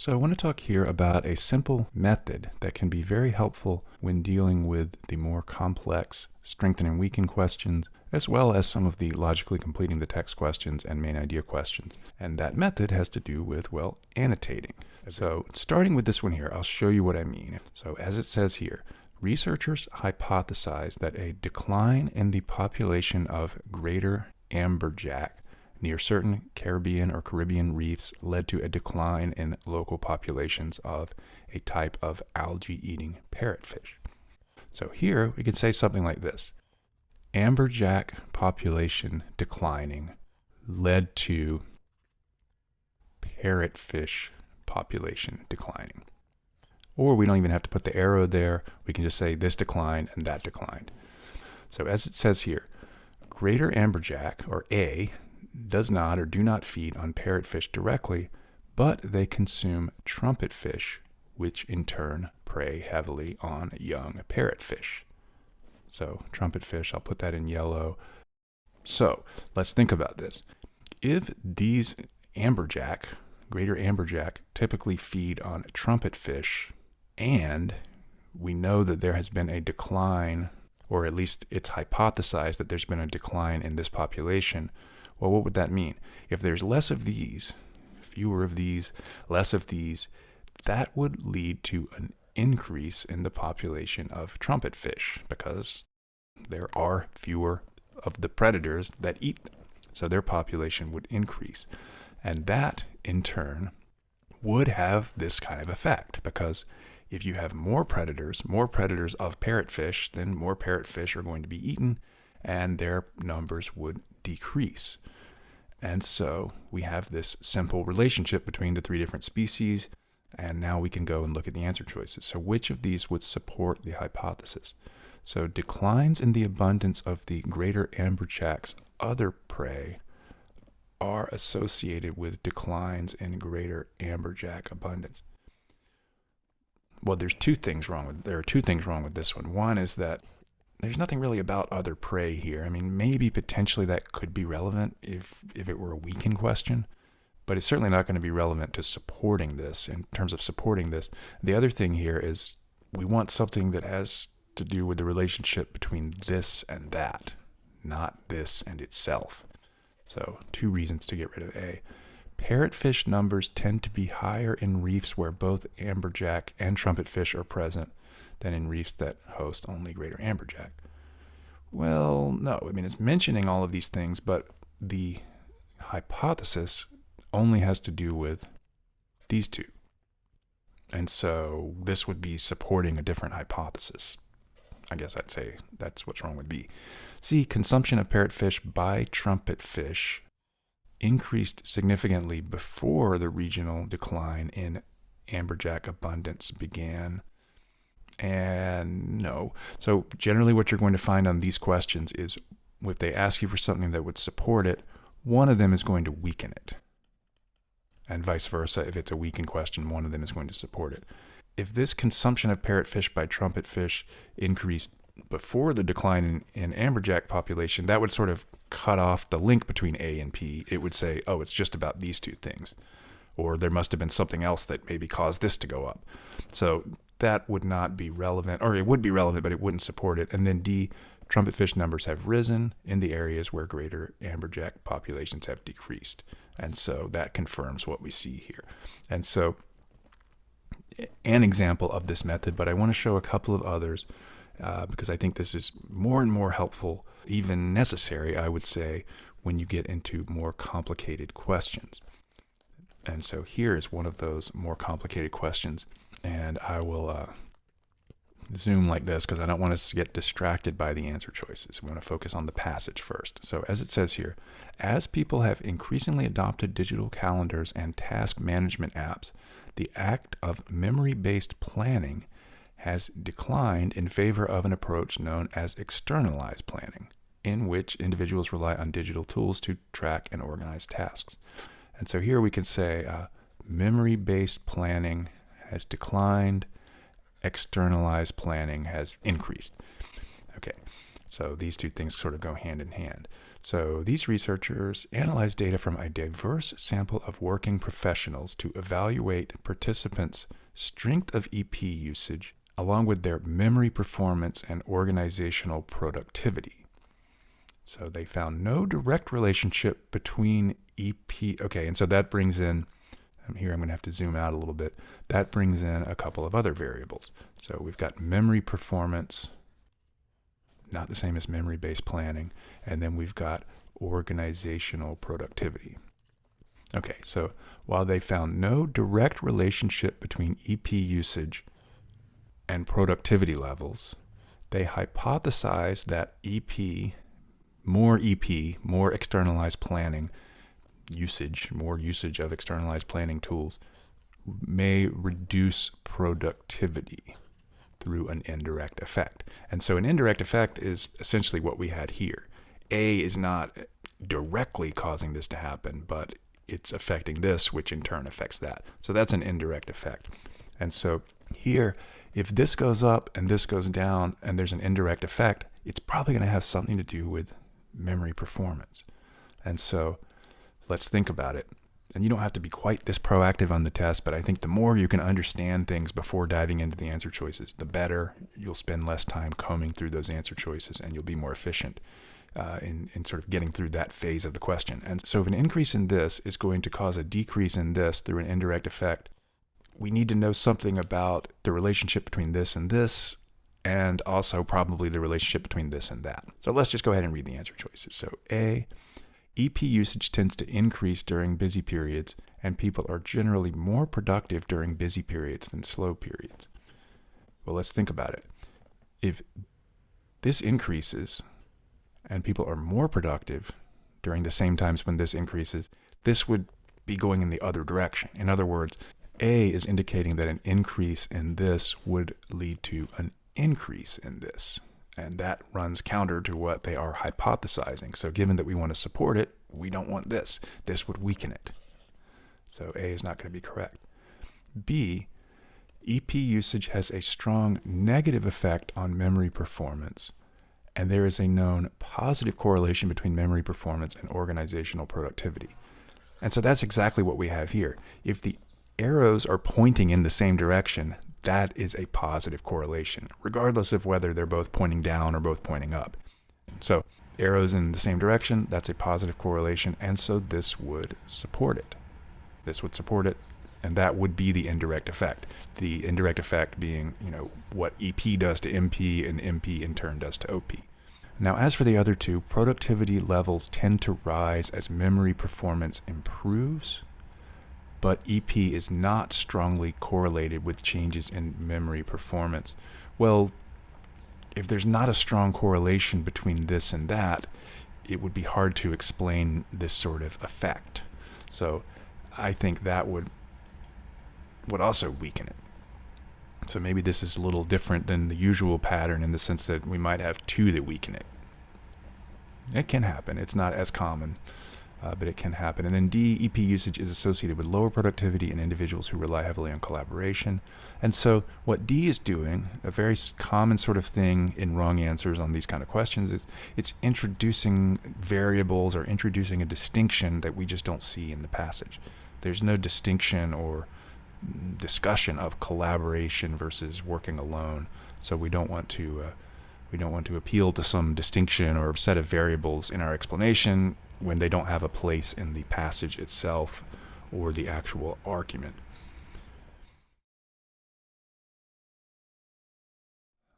So I want to talk here about a simple method that can be very helpful when dealing with the more complex strengthen and weaken questions, as well as some of the logically completing the text questions and main idea questions. And that method has to do with, well, annotating. So starting with this one here, I'll show you what I mean. So as it says here, researchers hypothesize that a decline in the population of greater amberjack near certain Caribbean reefs led to a decline in local populations of a type of algae-eating parrotfish. So here we could say something like this. Amberjack population declining led to parrotfish population declining. Or we don't even have to put the arrow there. We can just say this declined and that declined. So as it says here, greater amberjack, or A, does not or do not feed on parrotfish directly, but they consume trumpetfish, which in turn prey heavily on young parrotfish. So trumpetfish, I'll put that in yellow. So let's think about this. If these amberjack, greater amberjack, typically feed on trumpetfish, and we know that there has been a decline, or at least it's hypothesized that there's been a decline in this population, well, what would that mean? If there's less of these, fewer of these, less of these, that would lead to an increase in the population of trumpetfish because there are fewer of the predators that eat them. So their population would increase. And that, in turn, would have this kind of effect because if you have more predators of parrotfish, then more parrotfish are going to be eaten and their numbers would decrease. And so we have this simple relationship between the three different species, and now we can go and look at the answer choices. So which of these would support the hypothesis? So declines in the abundance of the greater amberjack's other prey are associated with declines in greater amberjack abundance. Well, there are two things wrong with this one. One is that there's nothing really about other prey here. I mean, maybe potentially that could be relevant if it were a weakened question, but it's certainly not going to be relevant to supporting this. In terms of supporting this, the other thing here is we want something that has to do with the relationship between this and that, not this and itself. So 2 reasons to get rid of A. Parrotfish numbers tend to be higher in reefs where both amberjack and trumpetfish are present than in reefs that host only greater amberjack. Well, no. I mean, it's mentioning all of these things, but the hypothesis only has to do with these two. And so this would be supporting a different hypothesis. I guess I'd say that's what's wrong with B. C, consumption of parrotfish by trumpetfish increased significantly before the regional decline in amberjack abundance began. And no. So generally what you're going to find on these questions is if they ask you for something that would support it, one of them is going to weaken it. And vice versa, if it's a weakened question, one of them is going to support it. If this consumption of parrotfish by trumpetfish increased before the decline in amberjack population, that would sort of cut off the link between A and P. It would say, oh, it's just about these two things. Or there must have been something else that maybe caused this to go up. So that would not be relevant, or it would be relevant, but it wouldn't support it. And then D, trumpetfish numbers have risen in the areas where greater amberjack populations have decreased. And so that confirms what we see here. And so an example of this method, but I want to show a couple of others because I think this is more and more helpful, even necessary, I would say, when you get into more complicated questions. And so here is one of those more complicated questions, and I will zoom like this because I don't want us to get distracted by the answer choices. We want to focus on the passage first. So as it says here, as people have increasingly adopted digital calendars and task management apps, the act of memory-based planning has declined in favor of an approach known as externalized planning, in which individuals rely on digital tools to track and organize tasks. And so here we can say memory-based planning has declined, externalized planning has increased. Okay, So these two things sort of go hand in hand. So these researchers analyzed data from a diverse sample of working professionals to evaluate participants' strength of EP usage along with their memory performance and organizational productivity. So they found no direct relationship between EP. Okay, and so that brings in, here I'm going to have to zoom out a little bit. That brings in a couple of other variables. So we've got memory performance, not the same as memory-based planning, and then we've got organizational productivity. Okay, so while they found no direct relationship between EP usage and productivity levels, they hypothesized that more externalized planning usage, more usage of externalized planning tools may reduce productivity through an indirect effect. And so an indirect effect is essentially what we had here. A is not directly causing this to happen, but it's affecting this, which in turn affects that. So that's an indirect effect. And so here, if this goes up and this goes down and there's an indirect effect, it's probably going to have something to do with memory performance. And so let's think about it. And you don't have to be quite this proactive on the test, but I think the more you can understand things before diving into the answer choices, the better. You'll spend less time combing through those answer choices and you'll be more efficient in sort of getting through that phase of the question. And so if an increase in this is going to cause a decrease in this through an indirect effect, we need to know something about the relationship between this and also probably the relationship between this and that. So let's just go ahead and read the answer choices. So A, EP usage tends to increase during busy periods, and people are generally more productive during busy periods than slow periods. Well, let's think about it. If this increases and people are more productive during the same times when this increases, this would be going in the other direction. In other words, A is indicating that an increase in this would lead to an increase in this. And that runs counter to what they are hypothesizing. So given that we want to support it, we don't want this. This would weaken it. So A is not going to be correct. B, EP usage has a strong negative effect on memory performance, and there is a known positive correlation between memory performance and organizational productivity. And so that's exactly what we have here. If the arrows are pointing in the same direction, that is a positive correlation, regardless of whether they're both pointing down or both pointing up. So arrows in the same direction, that's a positive correlation, and so this would support it. This would support it, and that would be the indirect effect. The indirect effect being, what EP does to MP and MP in turn does to OP. Now, as for the other two, productivity levels tend to rise as memory performance improves, but EP is not strongly correlated with changes in memory performance. Well, if there's not a strong correlation between this and that, it would be hard to explain this sort of effect. So I think that would also weaken it. So maybe this is a little different than the usual pattern in the sense that we might have two that weaken it. It can happen. It's not as common. But it can happen. And then D, EP usage is associated with lower productivity in individuals who rely heavily on collaboration. And so what D is doing, a very common sort of thing in wrong answers on these kind of questions, is it's introducing variables or introducing a distinction that we just don't see in the passage. There's no distinction or discussion of collaboration versus working alone. So we don't want to appeal to some distinction or set of variables in our explanation when they don't have a place in the passage itself or the actual argument.